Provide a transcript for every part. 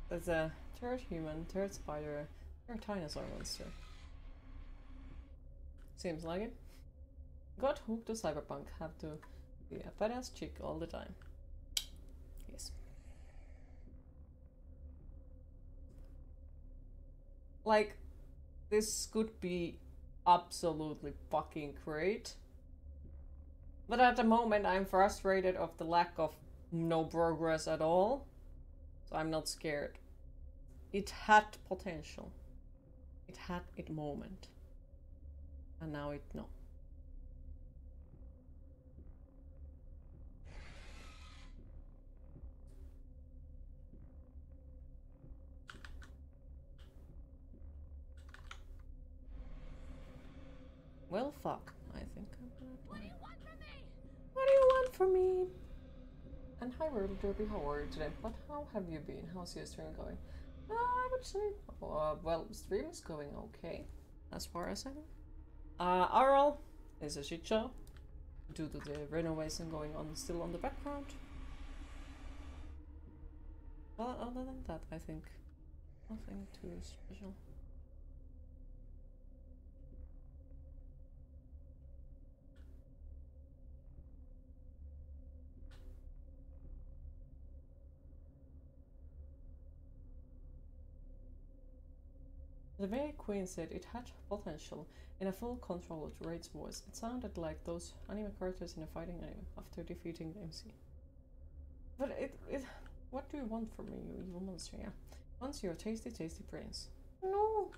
There's a third human, third spider, third dinosaur monster. Seems like it. Got hooked to cyberpunk. Have to be a badass chick all the time. Yes. Like, this could be absolutely fucking great. But at the moment I'm frustrated of the lack of no progress at all. So I'm not scared. It had potential. It had its moment. And now it no. Well, fuck. I think I'm gonna. What do you want from me? What do you want from me? And hi, World Derby. How are you today? But how have you been? How's your stream going? I would say, well, stream is going okay, as far as I know. Aral is a shit show due to the renovation going on still on the background. But other than that, I think nothing too special. The way Queen said it had potential in a full control of Raid's voice, it sounded like those anime characters in a fighting anime after defeating the MC. But what do you want from me, you evil monster? Yeah. Once your tasty, tasty brains. No!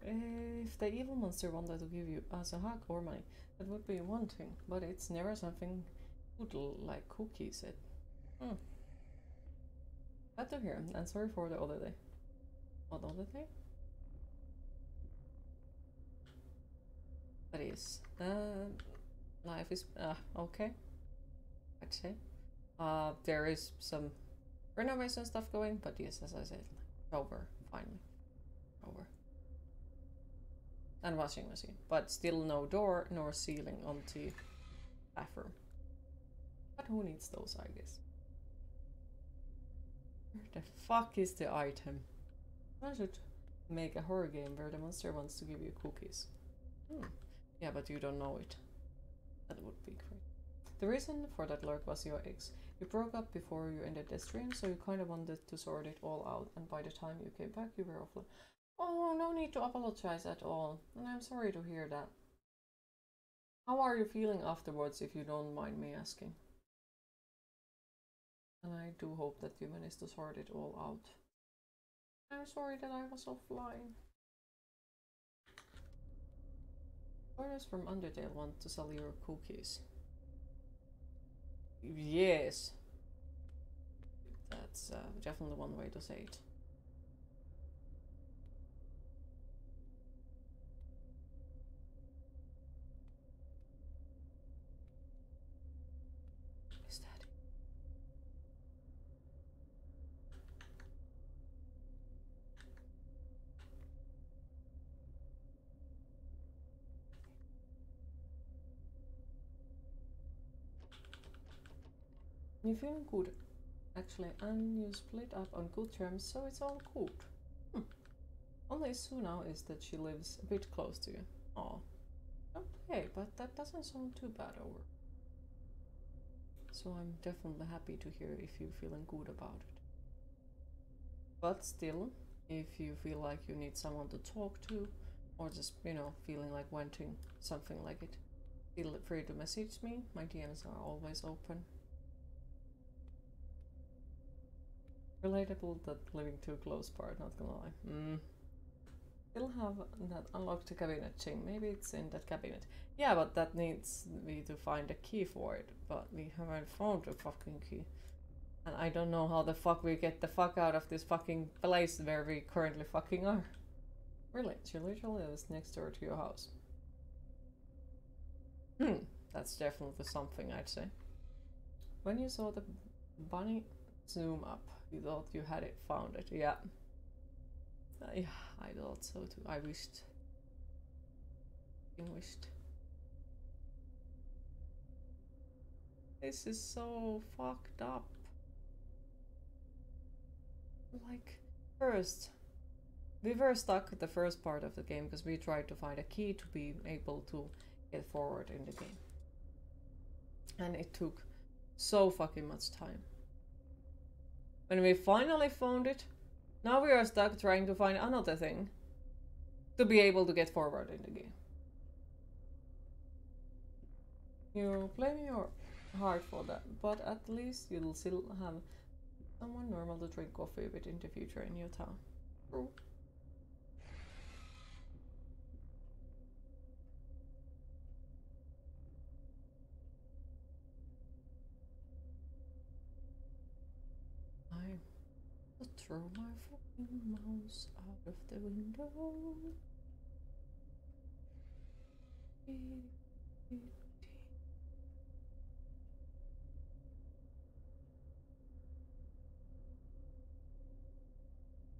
If the evil monster wanted to give you as a hug or money, that would be one thing, but it's never something good like Cookie said. Glad to hear, and sorry for the other day. What other day? That is. Life is okay, I'd say. There is some renovation stuff going, but yes, as I said, over, finally. Over. And washing machine, but still no door nor ceiling on the bathroom. But who needs those, I guess? Where the fuck is the item? I should make a horror game where the monster wants to give you cookies. Yeah, but you don't know it. That would be great. The reason for that lurk was your ex. You broke up before you ended the stream, so you kind of wanted to sort it all out, and by the time you came back, you were offline. Oh, no need to apologize at all, and I'm sorry to hear that. How are you feeling afterwards, if you don't mind me asking? And I do hope that you managed to sort it all out. I'm sorry that I was offline. Orders from Undertale want to sell your cookies. Yes. That's definitely one way to say it. Is that? You feeling good, actually, and you split up on good terms, so it's all good. Only issue now is that she lives a bit close to you. Oh, okay, but that doesn't sound too bad over. So I'm definitely happy to hear if you're feeling good about it. But still, if you feel like you need someone to talk to, or just, you know, feeling like wanting something like it, feel free to message me. My DMs are always open. Relatable that living too close part, not gonna lie. Still have that unlocked cabinet chain. Maybe it's in that cabinet. Yeah, but that needs me to find a key for it. But we haven't found a fucking key. And I don't know how the fuck we get the fuck out of this fucking place where we currently fucking are. Really? She literally lives next door to your house. That's definitely something, I'd say. When you saw the bunny zoom up, you thought you had it, found it. Yeah. Yeah, I thought so too. I wished. This is so fucked up. like, first, we were stuck at the first part of the game because we tried to find a key to be able to get forward in the game. And it took so fucking much time. When we finally found it, now we are stuck trying to find another thing to be able to get forward in the game. You blame your heart for that, but at least you'll still have someone normal to drink coffee with in the future in your town. True. I throw my fucking mouse out of the window.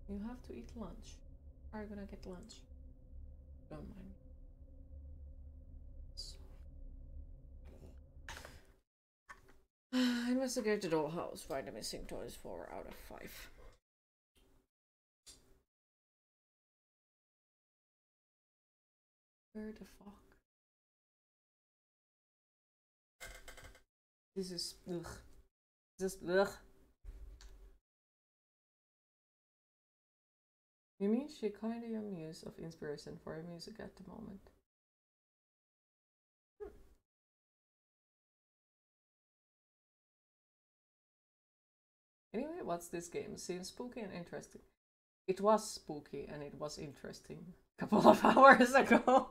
You have to eat lunch. Are you gonna get lunch? Don't mind me. So. Investigate the dollhouse. Find the missing toys. 4 out of 5. Where the fuck? This is ugh. This is ugh. You mean she kinda your muse of inspiration for your music at the moment? Anyway, what's this game? Seems spooky and interesting. It was spooky and it was interesting a couple of hours ago.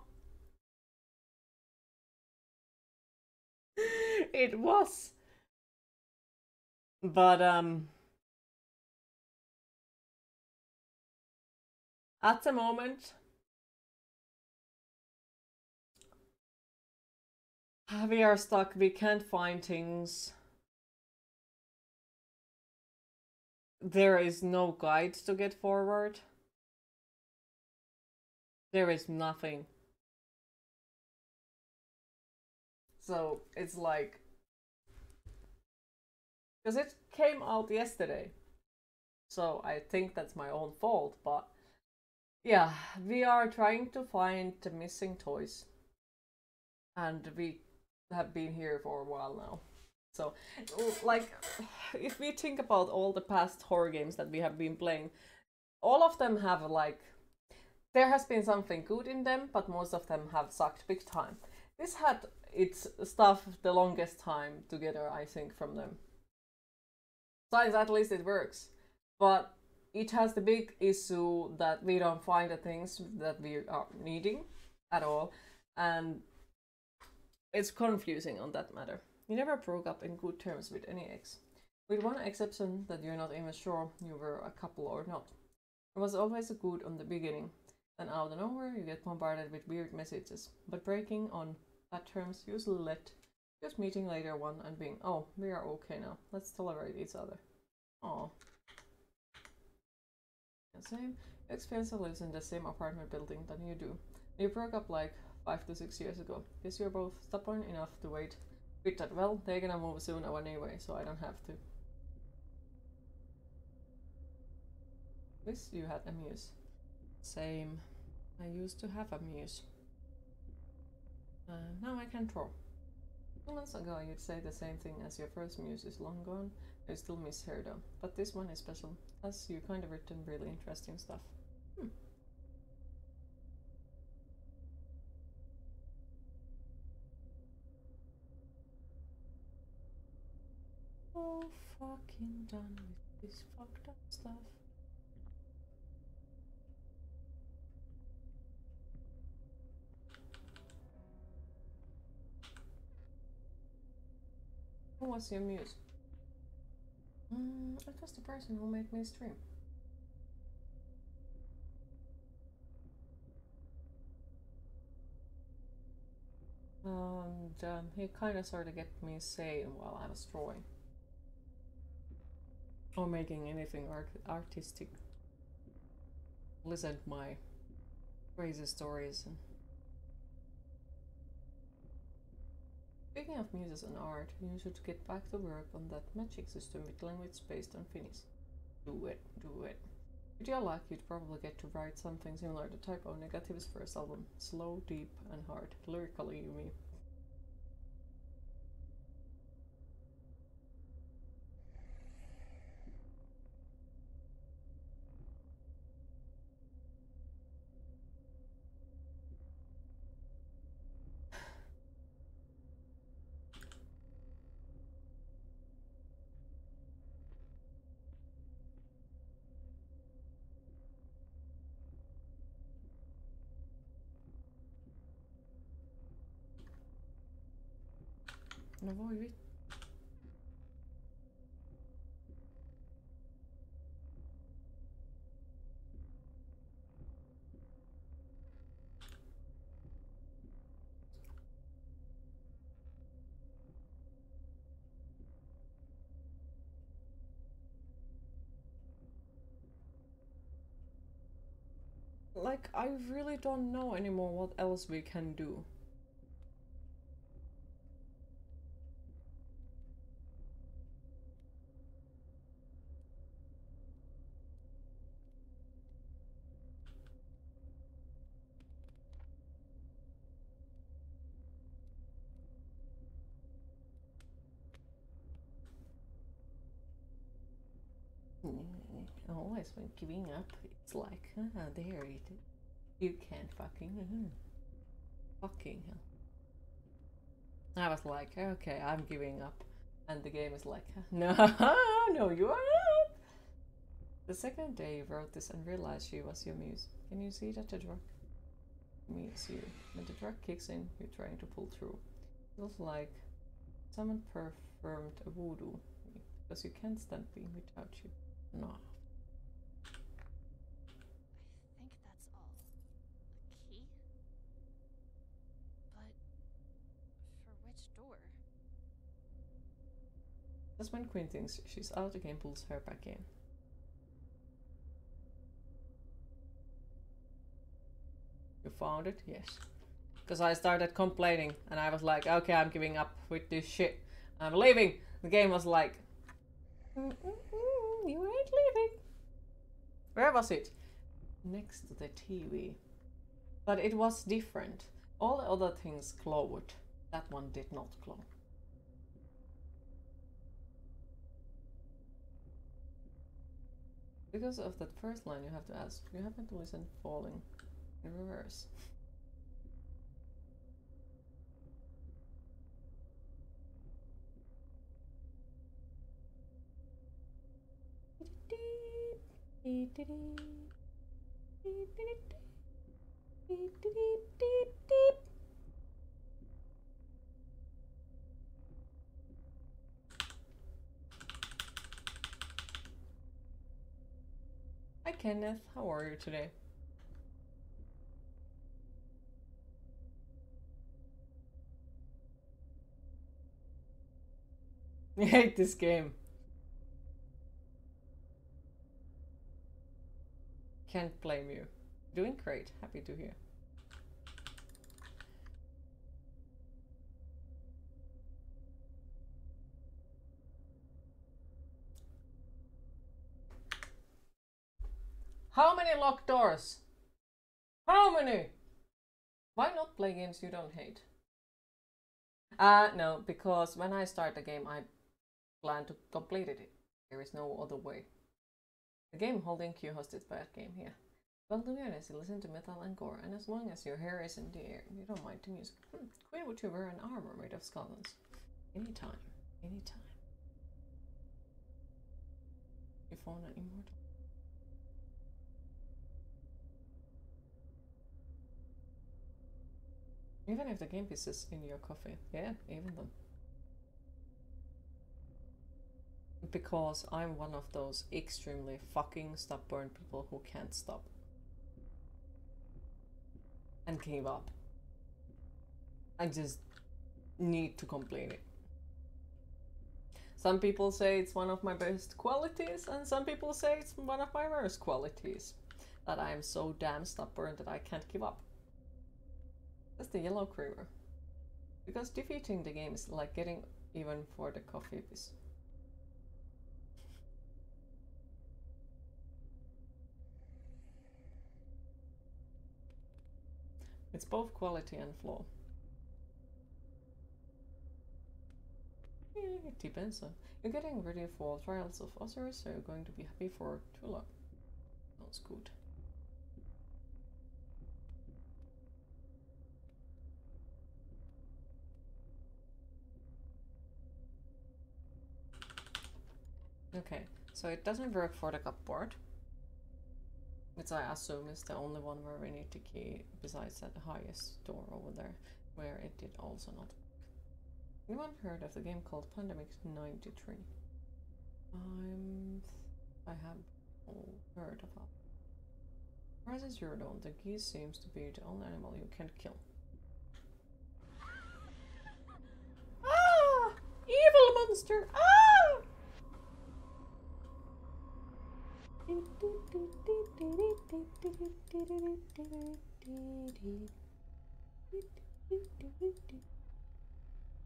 It was. But at the moment we are stuck. We can't find things. There is no guide to get forward. There is nothing. So it's like, because it came out yesterday, so I think that's my own fault, but yeah, we are trying to find the missing toys, and we have been here for a while now. So, like, if we think about all the past horror games that we have been playing, all of them have, like, there has been something good in them, but most of them have sucked big time. This had its stuff the longest time together, I think, from them. Besides, at least it works. But it has the big issue that we don't find the things that we are needing at all. And it's confusing on that matter. You never broke up in good terms with any ex. With one exception that you're not even sure you were a couple or not. It was always good on the beginning. Then out of nowhere you get bombarded with weird messages. But breaking on bad terms usually led just meeting later one and being, oh, we are okay now. Let's tolerate each other. Aww. Same. Expensive lives in the same apartment building than you do. You broke up like 5 to 6 years ago. Guess you're both stubborn enough to wait. With that, well, they're gonna move soon anyway, so I don't have to. Wish you had a muse. Same. I used to have a muse. Now I can draw. 2 months ago you'd say the same thing as your first muse is long gone. I still miss her though. But this one is special, as you kind of written really interesting stuff. So fucking done with this fucked up stuff. Who was your muse? It was the person who made me stream. And he kind of sort of get me sane while I was drawing. Or making anything artistic. Listen to my crazy stories. Speaking of muses and art, you should get back to work on that magic system with language based on Finnish. Do it, do it. With your luck, you'd probably get to write something similar to Typo Negative's first album. Slow, deep, and hard. Lyrically, you mean. No voi vittu. Like, I really don't know anymore what else we can do. Always when giving up, it's like, there it is. You can't fucking, fucking hell. I was like, okay, I'm giving up. And the game is like, no, no, you are not. The second day you wrote this and realized she was your muse. Can you see that the drug meets you? When the drug kicks in, you're trying to pull through. It feels like someone performed a voodoo because you can't stand being without you. No. I think that's all. A key? But for which door? Just when Quinn thinks she's out, the game pulls her back in. You found it? Yes. Because I started complaining and I was like, okay, I'm giving up with this shit. I'm leaving. The game was like, you ain't leaving. Where was it? Next to the TV. But it was different. All the other things glowed. That one did not glow. Because of that first line, you have to ask, you happen to listen falling in reverse. Hi Kenneth, how are you today? I hate this game. Can't blame you. Doing great, happy to hear. How many locked doors? How many? Why not play games you don't hate? No, because when I start a game, I plan to complete it. There is no other way. The game holding Q hosted bad game here. Well, to be honest, you listen to metal and gore, and as long as your hair is in the air, you don't mind the music. Queen, would you wear an armor made of skeletons? Anytime, anytime. You found an immortal. Even if the game pieces in your coffee. Yeah, even them. Because I'm one of those extremely fucking stubborn people who can't stop. And give up. I just need to complete it. Some people say it's one of my best qualities, and some people say it's one of my worst qualities. That I am so damn stubborn that I can't give up. That's the yellow creamer. Because defeating the game is like getting even for the coffee piece. It's both quality and flaw. Yeah, it depends. You're getting ready for Trials of Osiris, so you're going to be happy for too long. Sounds good. Okay, so it doesn't work for the cupboard, which I assume is the only one where we need the key besides that highest door over there, where it did also not work. Anyone heard of the game called Pandemic 93? I have heard about it. Rises your dawn, the geese seems to be the only animal you can kill. Ah! Evil monster! Ah!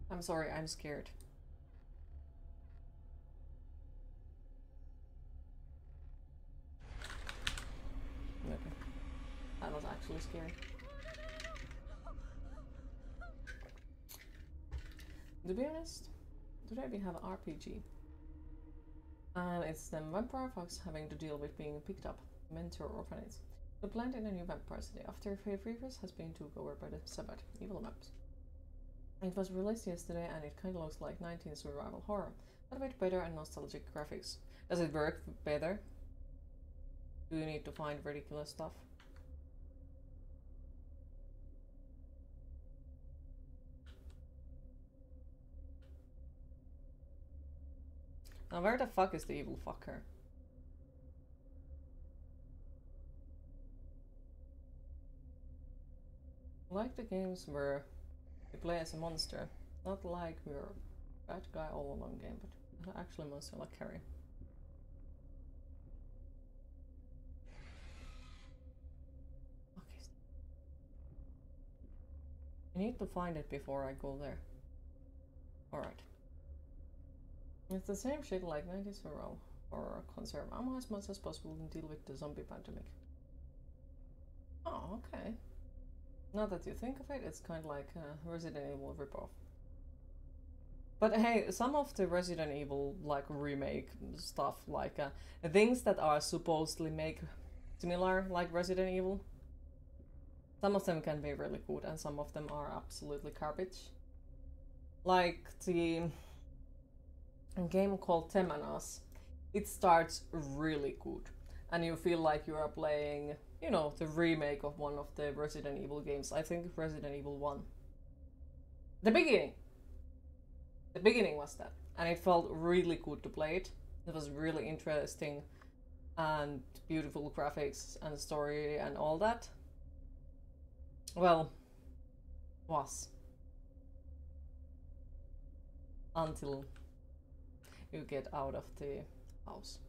I'm sorry, I'm scared. Okay. That was actually scary. To be honest, today we have an RPG. And it's the vampire fox having to deal with being picked up, mentor orphanage. The plant in a new vampire city after Favorius has been took over by the Sabbath, evil maps. It was released yesterday and it kinda looks like 19th survival horror, but with better and nostalgic graphics. Does it work better? Do you need to find ridiculous stuff? Now where the fuck is the evil fucker? I like the games where you play as a monster, not like we're a bad guy all along game, but actually monster like Carrie. Okay. I need to find it before I go there. Alright. It's the same shit like 90s horror conserve ammo as much as possible and deal with the zombie pandemic. Oh, okay. Now that you think of it, it's kind of like Resident Evil ripoff. But hey, some of the Resident Evil like remake stuff, like things that are supposedly make similar like Resident Evil, some of them can be really good and some of them are absolutely garbage. Like the game called Temenos, it starts really good and you feel like you are playing, you know, the remake of one of the Resident Evil games. I think Resident Evil 1. The beginning was that, and it felt really good to play it. It was really interesting and beautiful graphics and story and all that. Well, was until you get out of the house.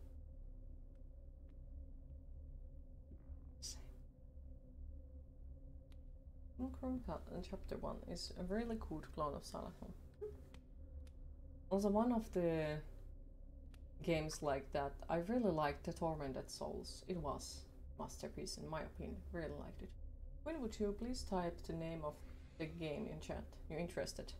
Noctem Chapter 1 is a really good clone of Silent Hill. Also, one of the games like that, I really liked the Tormented Souls. It was a masterpiece in my opinion. Really liked it. When would you please type the name of the game in chat? You're interested?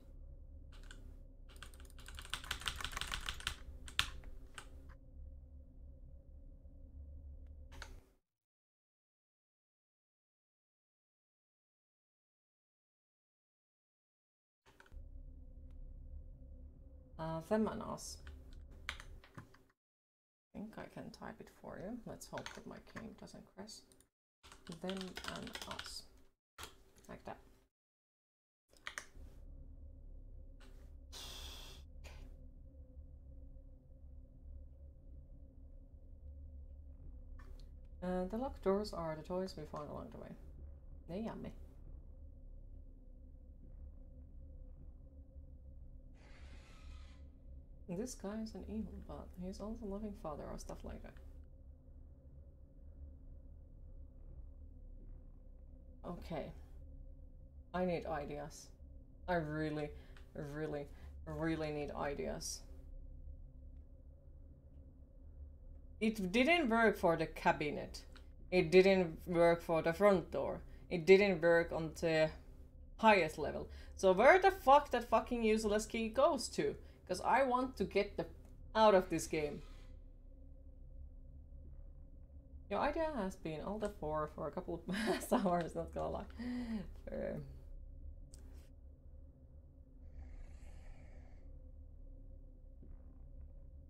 Femanas. I think I can type it for you. Let's hope that my game doesn't crash. Them and us. Like that. The locked doors are the toys we found along the way. They're yummy. This guy is an evil, but he's also a loving father or stuff like that. Okay. I need ideas. I really, really, really need ideas. It didn't work for the cabinet. It didn't work for the front door. it didn't work on the highest level. So where the fuck that fucking useless key goes to? Because I want to get the out of this game. Your idea has been all the for a couple of hours, not gonna lie.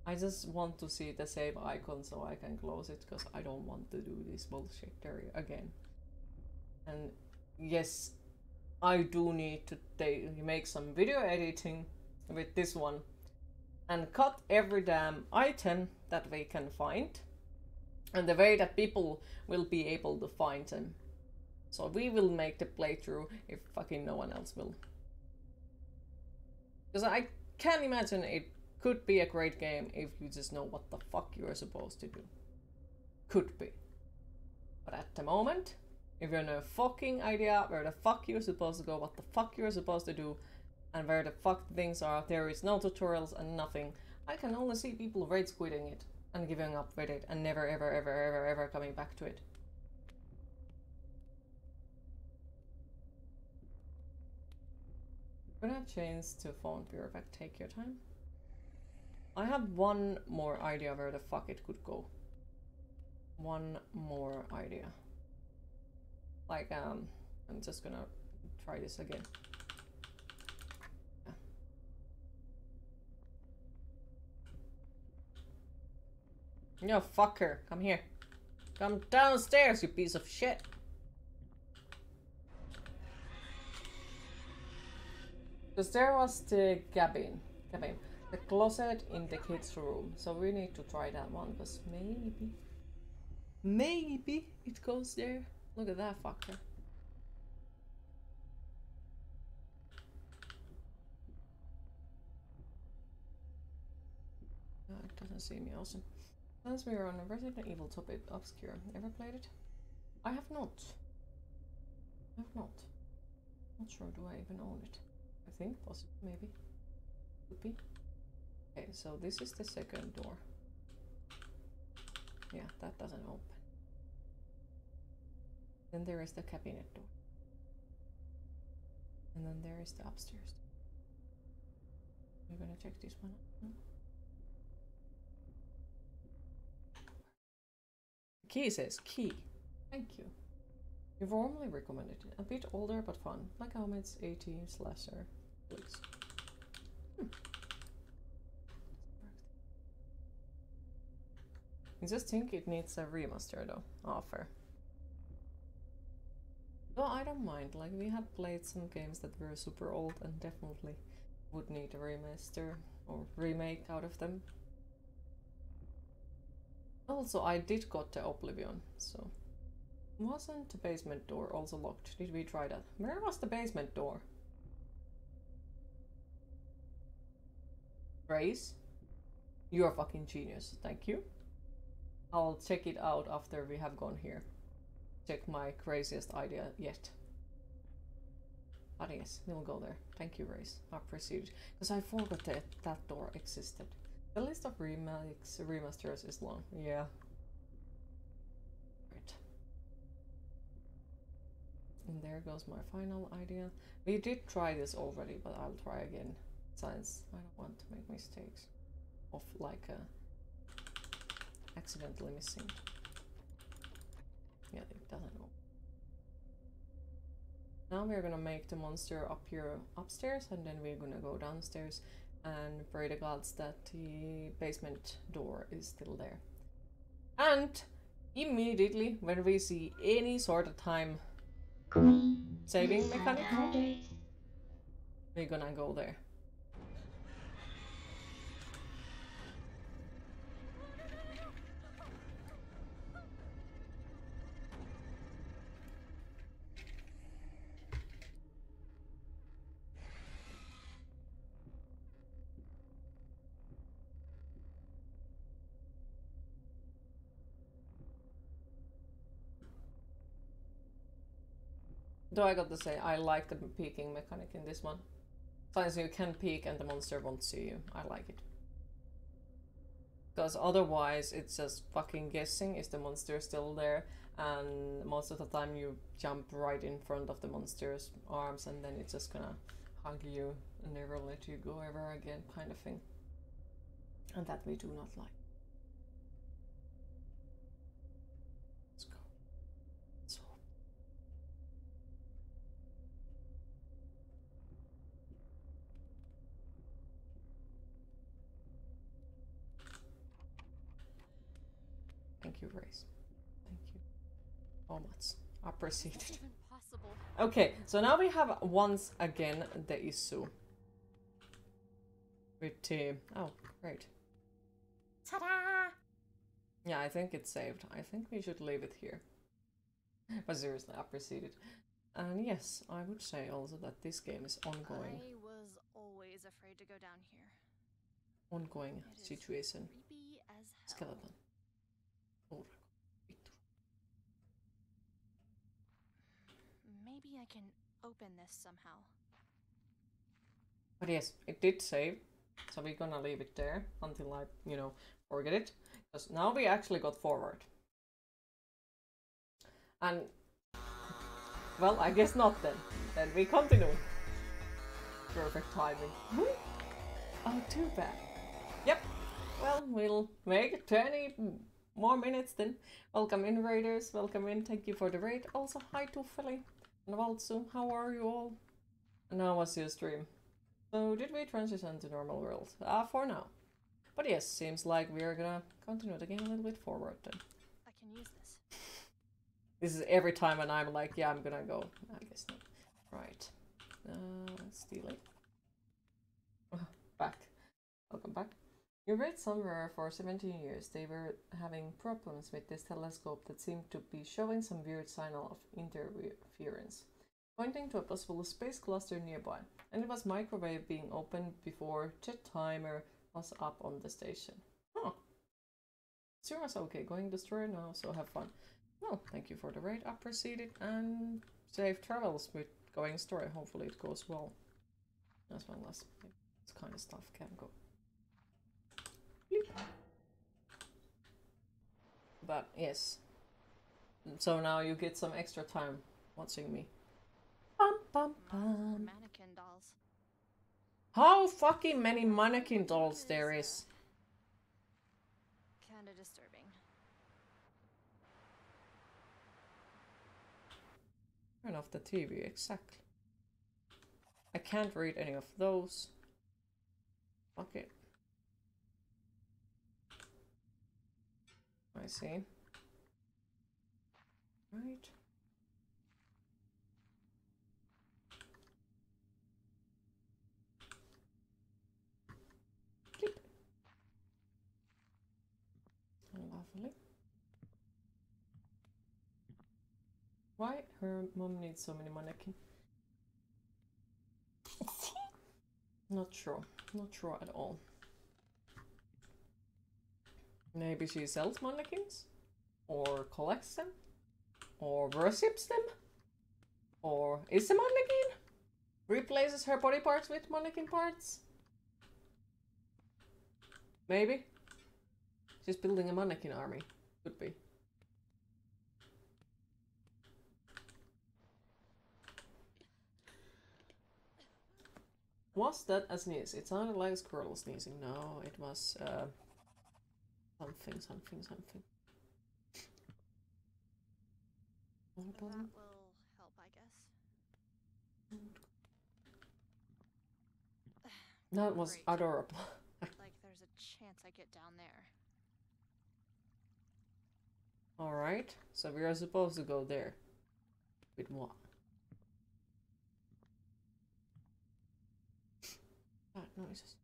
I just want to see the save icon so I can close it, because I don't want to do this bullshit there again. And yes, I do need to make some video editing with this one and cut every damn item that we can find, and the way that people will be able to find them. So we will make the playthrough if fucking no one else will. Because I can imagine it could be a great game if you just know what the fuck you are supposed to do. Could be. But at the moment, if you have no fucking idea where the fuck you're supposed to go, what the fuck you're supposed to do, and where the fuck things are, there is no tutorials and nothing. I can only see people rage quitting it and giving up with it and never ever ever ever ever coming back to it. I'm gonna change to phone purified. Take your time. I have one more idea where the fuck it could go. One more idea. Like, I'm just gonna try this again. Yeah. Yo, fucker, come here. Come downstairs, you piece of shit. Because there was the cabin. The closet in the kids' room. So we need to try that one, because maybe it goes there. Look at that fucker. No, it doesn't seem awesome. Since we are on a Resident Evil topic, obscure. Ever played it? I have not. Not sure, do I even own it? I think, possibly, maybe. Could be. Okay, so this is the second door. Yeah, that doesn't open. Then there is the cabinet door. And then there is the upstairs. We're gonna check this one out. Key says key. Thank you. You warmly recommended it. A bit older but fun. Like Ahmed's 18 slasher. Please. I just think it needs a remaster though. Oh, fair. No, I don't mind. Like, we have played some games that were super old and definitely would need a remaster or remake out of them. Also, I did got the Oblivion, so... Wasn't the basement door also locked? Did we try that? Where was the basement door? Grace? You're a fucking genius. Thank you. I'll check it out after we have gone here. Check my craziest idea yet. But yes, we'll go there. Thank you, Race. I appreciate it. Because I forgot that that door existed. The list of remakes, remasters is long. Yeah. Right. And there goes my final idea. We did try this already, but I'll try again. Since I don't want to make mistakes. Of like accidentally missing. Yeah, it doesn't know. Now we're gonna make the monster appear upstairs, and then we're gonna go downstairs and pray the gods that the basement door is still there. And immediately when we see any sort of time saving mechanic, we're gonna go there. Though I got to say, I like the peeking mechanic in this one. Since you can peek and the monster won't see you. I like it. Because otherwise it's just fucking guessing is the monster still there, and most of the time you jump right in front of the monster's arms and then it's just gonna hug you and never let you go ever again, kind of thing. And that we do not like. Let's go. So. Thank you, Grace. Thank you so much. Appreciated. Even possible. Okay, so now we have once again the issue with the... Oh, great. Ta-da! Yeah, I think it's saved. I think we should leave it here. But seriously, appreciated. And yes, I would say also that this game is ongoing. I was always afraid to go down here. Ongoing It is situation. creepy as hell. Skeleton. Oh, Maybe I can open this somehow. but yes, it did save. So we're gonna leave it there until I, forget it. Because now we actually got forward. And, well, I guess not then. Then we continue. Perfect timing. Oh, too bad. Yep. Well, we'll make 20 more minutes then. Welcome in, raiders. Welcome in. Thank you for the raid. Also, hi to Philly and Waltzu. How are you all? And how was your stream? So, did we transition to normal world? For now. But yes, seems like we're gonna continue the game a little bit forward then. I can use this. This is every time when I'm like, yeah, I'm gonna go. I guess not. Right. Steal it. Back. Welcome back. You read somewhere for 17 years they were having problems with this telescope that seemed to be showing some weird signal of interference, pointing to a possible space cluster nearby, and it was microwave being opened before the timer was up on the station. Huh. Sura's okay, going destroy now, so have fun. No, thank you for the raid, appreciate it, and safe travels with going story. Hopefully it goes well. As well as this kind of stuff can go. But yes. So now you get some extra time watching me. Bum, bum, bum. Mannequin dolls. How fucking many mannequin dolls there is? Kinda disturbing. Turn off the TV, exactly. I can't read any of those. Fuck it. I see. Right. Clip. Lovely. Why her mom needs so many mannequins? Not sure. Not sure at all. Maybe she sells mannequins? Or collects them? Or worships them? Or is a mannequin? Replaces her body parts with mannequin parts? Maybe? She's building a mannequin army. Could be. Was that a sneeze? It sounded like a squirrel sneezing. No, it was something. That will help, I guess. That was Great. adorable. Like there's a chance I get down there. Alright, so we are supposed to go there. With what? Bad noises.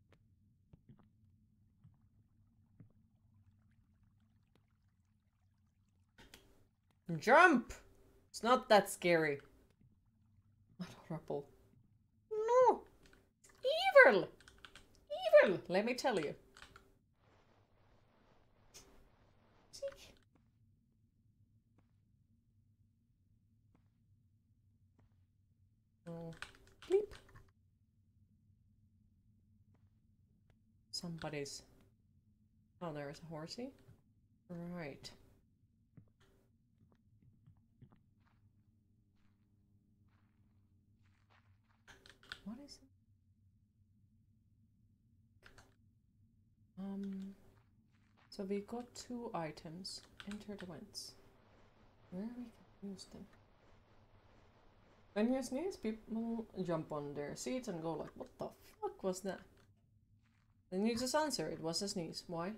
Jump! It's not that scary. Adorable. No! Evil! Evil! Let me tell you. See? Oh. Bleep. Somebody's... Oh, there's a horsey. Right. What is it? So we got 2 items. Enter the vents. Where we can use them? When you sneeze, people jump on their seats and go like, what the fuck was that? Then you just answer, it was a sneeze. Why?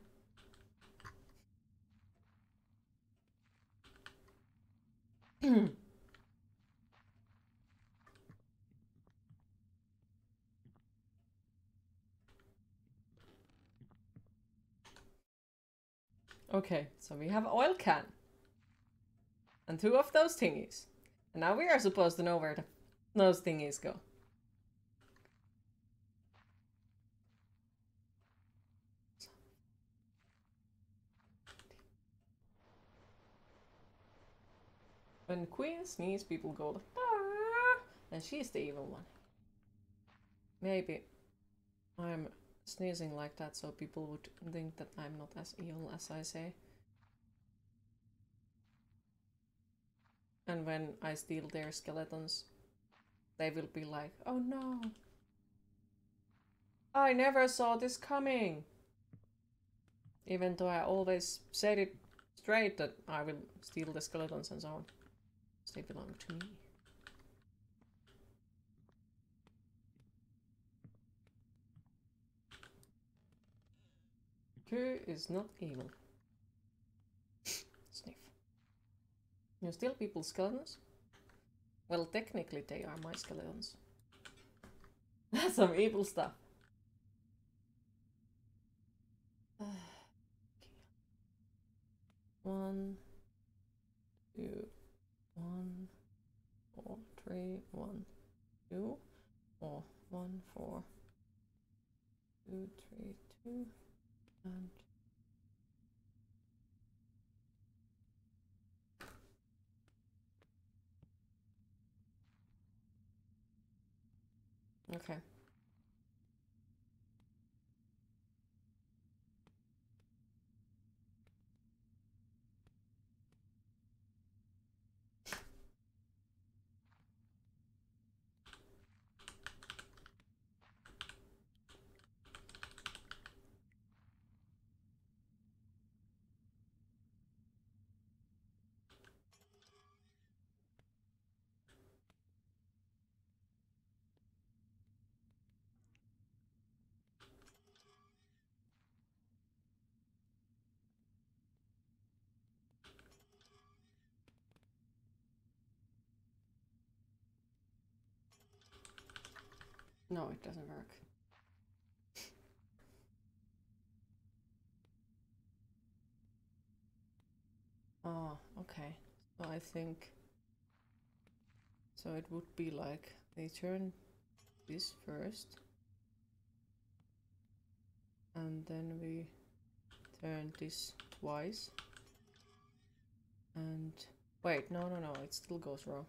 Okay, so we have oil can. And 2 of those thingies. And now we are supposed to know where those thingies go. When Queen sneezes, people go like, ah! And she's the evil one. Maybe I'm sneezing like that so people would think that I'm not as evil as I say. And when I steal their skeletons, they will be like, oh no! I never saw this coming! Even though I always said it straight that I will steal the skeletons and so on. They belong to me. Q is not evil. Sniff. You steal people's skeletons? Well, technically they are my skeletons. That's some evil stuff. One, 2, 1, 4, 3, 1, 2, or 1, 4, 2, 3, 2, and okay. No, it doesn't work. Oh, okay. So I think... So it would be like, they turn this first. And then we turn this twice. And... Wait, no, it still goes wrong.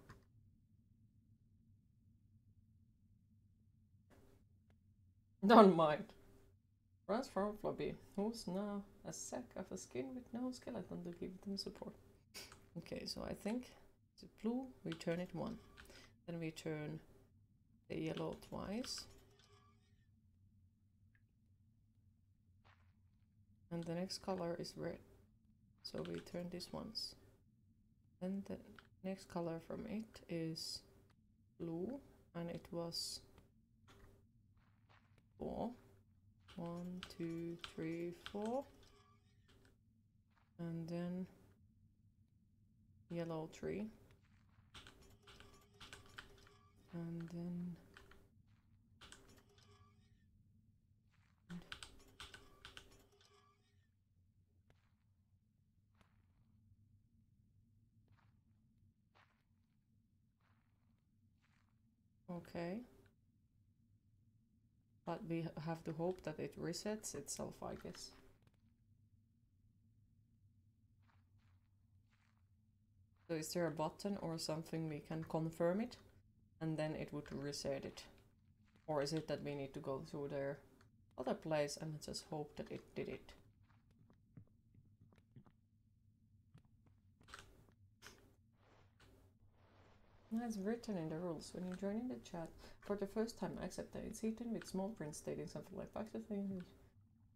Don't mind. Transform Floppy, who's now a sack of a skin with no skeleton to give them support. Okay, so I think the blue, we turn it 1. Then we turn the yellow twice. And the next color is red. So we turn this once. Then the next color from it is blue, and it was 4. 1, 2, 3, 4. And then yellow 3. And then okay. But we have to hope that it resets itself, I guess. So is there a button or something we can confirm it? And then it would reset it? Or is it that we need to go through their other place and just hope that it did it? As written in the rules, when you join in the chat for the first time, accept that it's hidden with small print stating something like facts of things.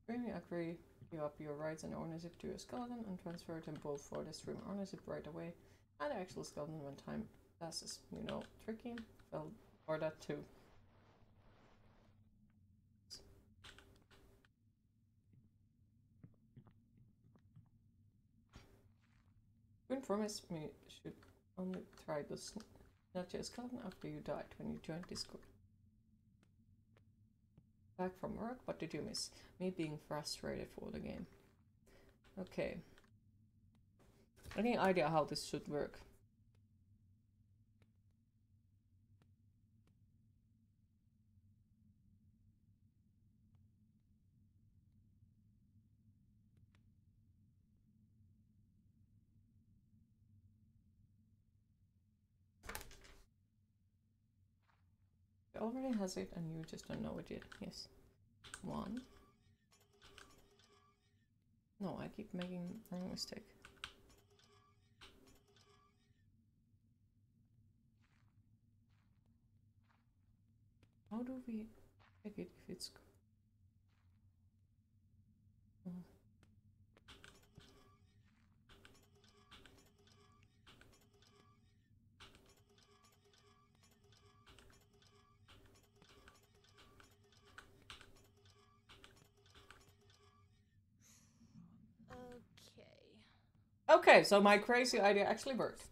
When you agree, give up your rights and ownership to your skeleton and transfer them both for the stream ownership right away and the actual skeleton when time passes. You know, tricky? Well, or that too. You promise me should only try to snatch your skeleton after you died when you joined Discord. Back from work, what did you miss? Me being frustrated for the game. Okay. Any idea how this should work? It already has it and you just don't know it yet. Yes. 1. No, I keep making wrong mistake. How do we check it if it's... Oh. Okay, so my crazy idea actually worked.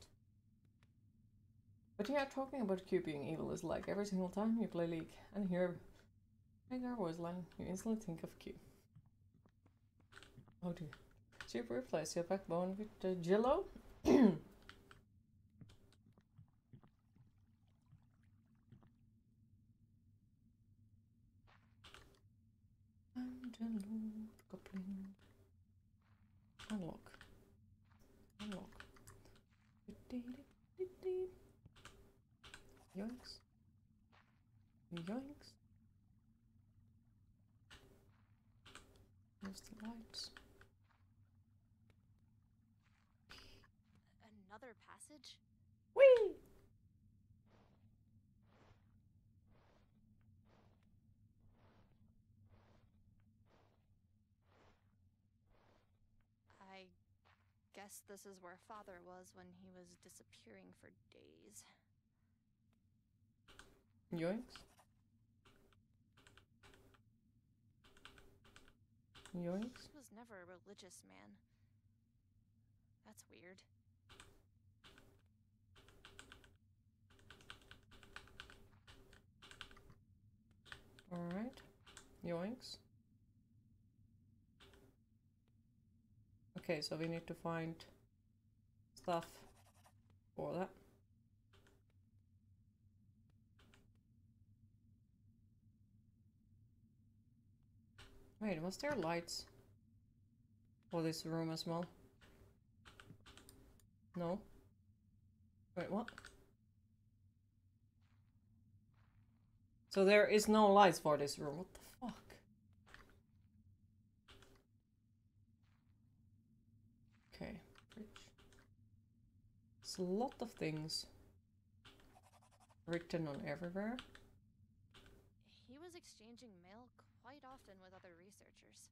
But yeah, talking about Q being evil is like every single time you play League and hear our voice line, you instantly think of Q. Oh dear. So you replace your backbone with the Jello? I'm Jello, coupling. Unlock. Unlock. Yoinks. Yoinks. There's the lights. Another passage? Whee! I guess this is where Father was when he was disappearing for days. Yoinks. Yoinks. He was never a religious man. That's weird. Alright. Yoinks. Okay, so we need to find stuff for that. Wait, was there lights for this room as well? No? Wait, what? So there is no lights for this room. What the fuck? Okay, fridge. It's a lot of things written on everywhere. He was exchanging mail quite often with other researchers.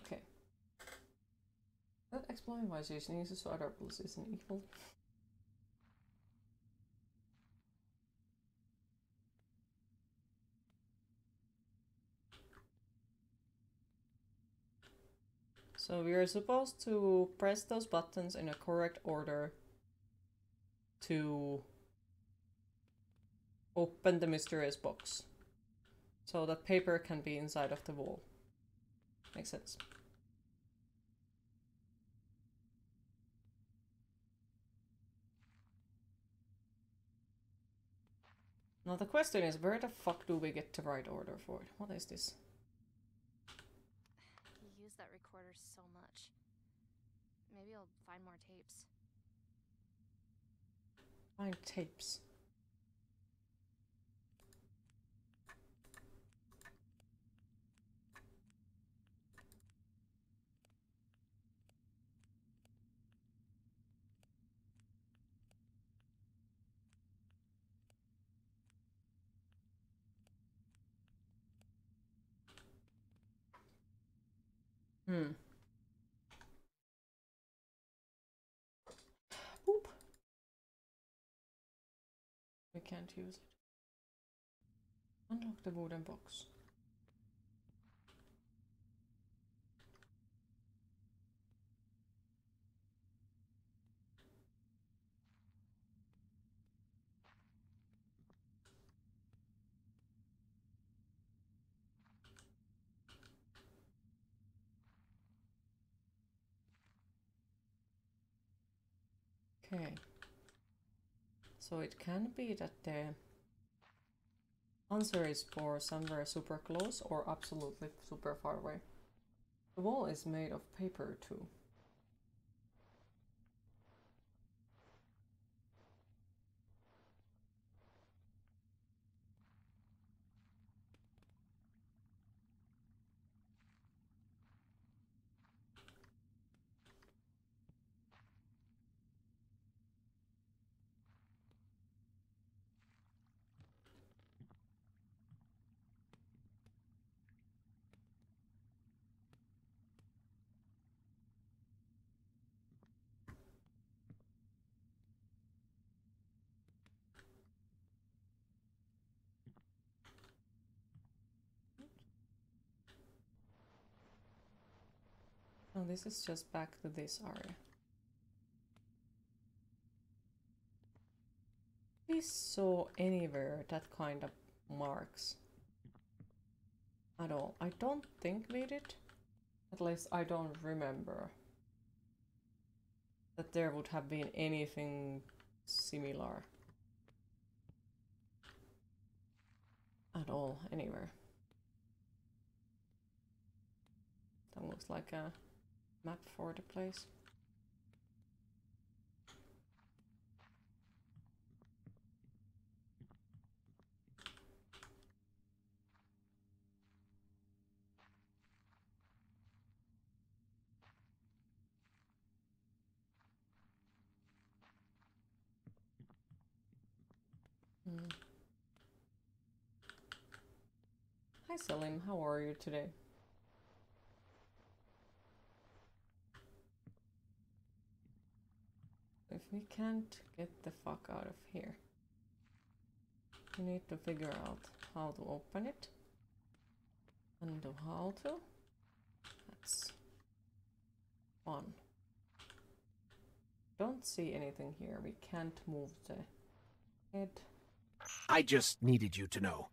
Okay. That explains why Jason uses other apples isn't evil. So we are supposed to press those buttons in a correct order to open the mysterious box. So that paper can be inside of the wall. Makes sense. Now the question is, where the fuck do we get the right order for it? What is this? He used that so much. Maybe I'll find more tapes. Find tapes. Boop. We can't use it. Unlock the wooden box. Okay. So it can be that the answer is for somewhere super close or absolutely super far away. The wall is made of paper too. No, this is just back to this area. We saw anywhere that kind of marks at all. I don't think we did. At least I don't remember that there would have been anything similar at all anywhere. That looks like a map for the place. Hi Selim, how are you today? If we can't get the fuck out of here, we need to figure out how to open it and do how to. That's fun. Don't see anything here. We can't move the head. I just needed you to know.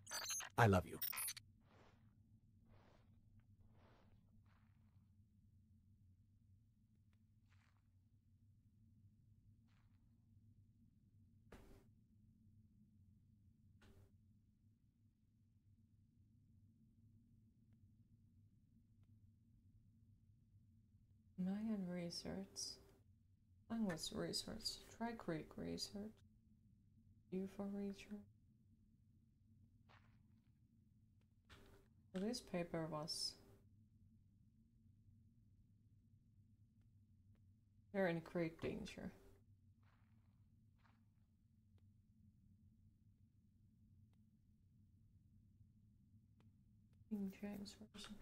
I love you. Mayan research. Language research. Try Greek research. UFO research. So this paper was... They're in great danger. King James version.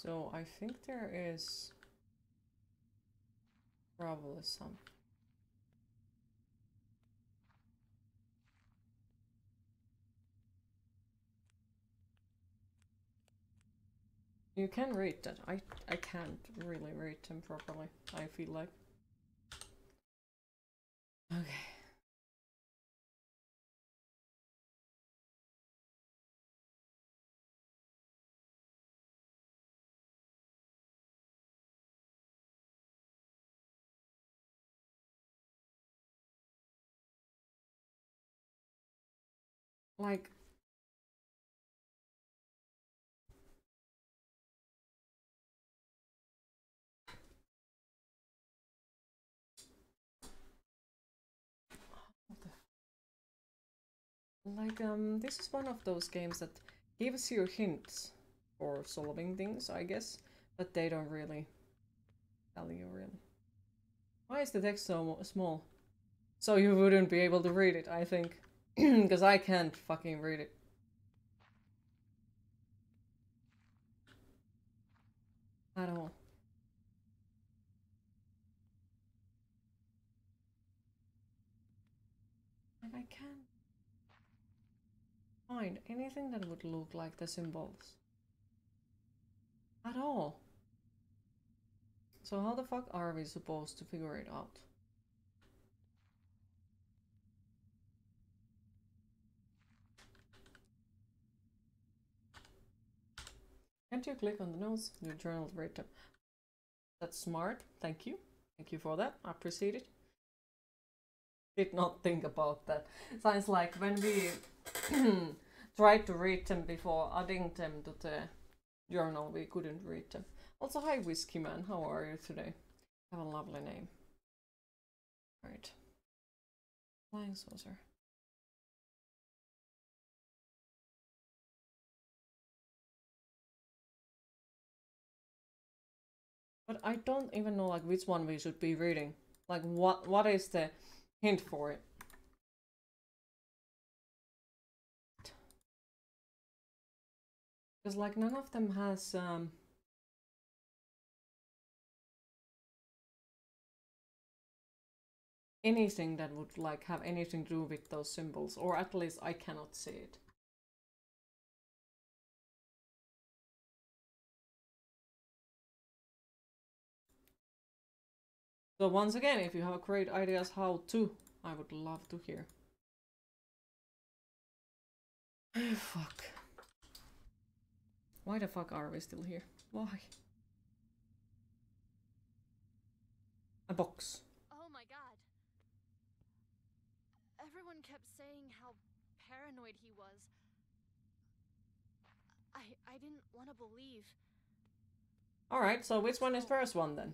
So I think there is probably some. You can read that. I can't really read them properly, I feel like. Okay. Like, this is one of those games that gives you hints for solving things, I guess, but they don't really tell you really. Why is the text so small? So you wouldn't be able to read it, I think. Because I can't fucking read it. At all. And I can't find anything that would look like the symbols. At all. So how the fuck are we supposed to figure it out? Can't you click on the notes? Your journal read them. That's smart. Thank you. Thank you for that. I appreciate it. Did not think about that. Sounds like when we tried to read them before adding them to the journal, we couldn't read them. Also, hi Whiskey Man, how are you today? Have a lovely name. Right. Flying saucer. But I don't even know like which one we should be reading. Like what is the hint for it? Because like none of them has anything that would like have anything to do with those symbols, or at least I cannot see it. So once again, if you have great ideas how to, I would love to hear. Fuck. Why the fuck are we still here? Why? A box. Oh my god. Everyone kept saying how paranoid he was. I didn't want to believe. Alright, so which one is first one then?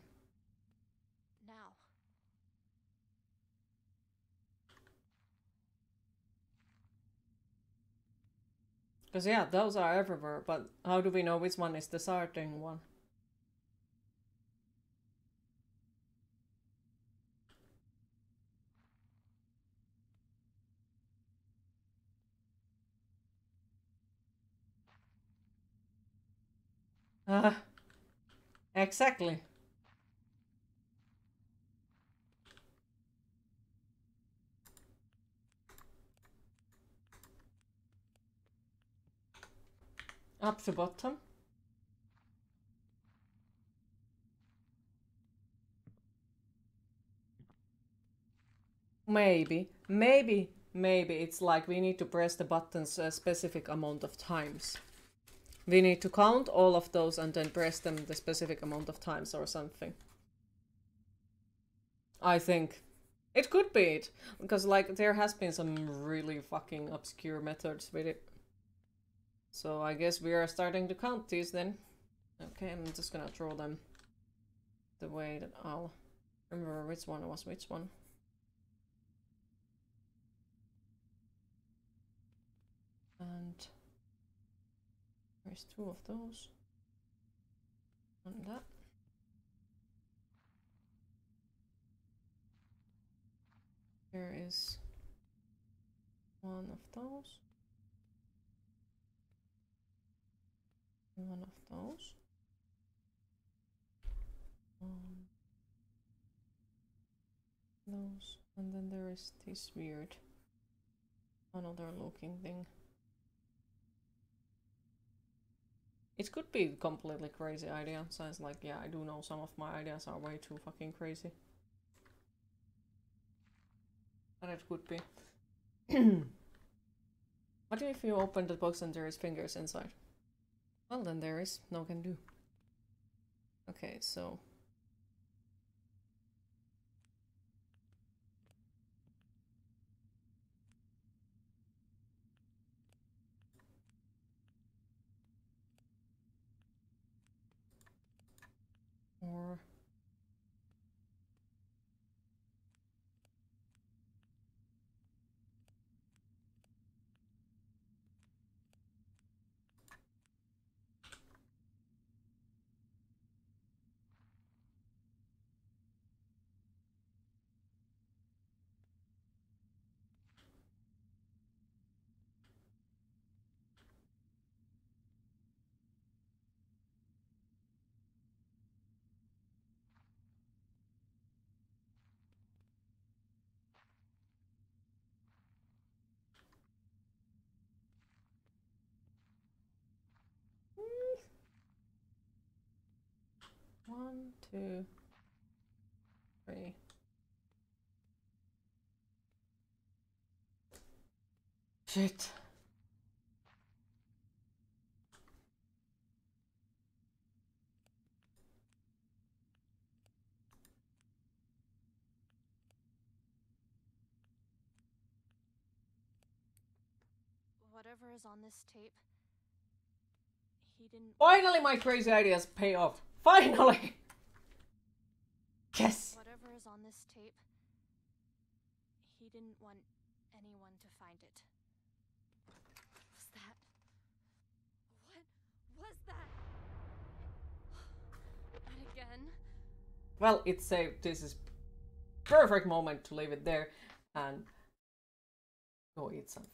Now. Because yeah, those are everywhere, but how do we know which one is the starting one? Exactly. Up to bottom. Maybe it's like we need to press the buttons a specific amount of times. We need to count all of those and then press them the specific amount of times or something. I think. It could be it. Because like there has been some really fucking obscure methods with it. So I guess we are starting to count these then. Okay, I'm just gonna draw them the way that I'll remember which one was which one. And there's two of those. And that. There is one of those. And one of those. Those. And then there is this weird another looking thing. It could be a completely crazy idea. Sounds like, yeah, I do know some of my ideas are way too fucking crazy. But it could be. What if you open the box and there is fingers inside? Well, then there is. No can do. Okay, so... 2, 3. Shit. Whatever is on this tape, he didn't. Finally, my crazy ideas pay off. Finally! Yes! Whatever is on this tape, he didn't want anyone to find it. What was that? What was that? Not again. Well, it's saved. This is perfect moment to leave it there and go eat something.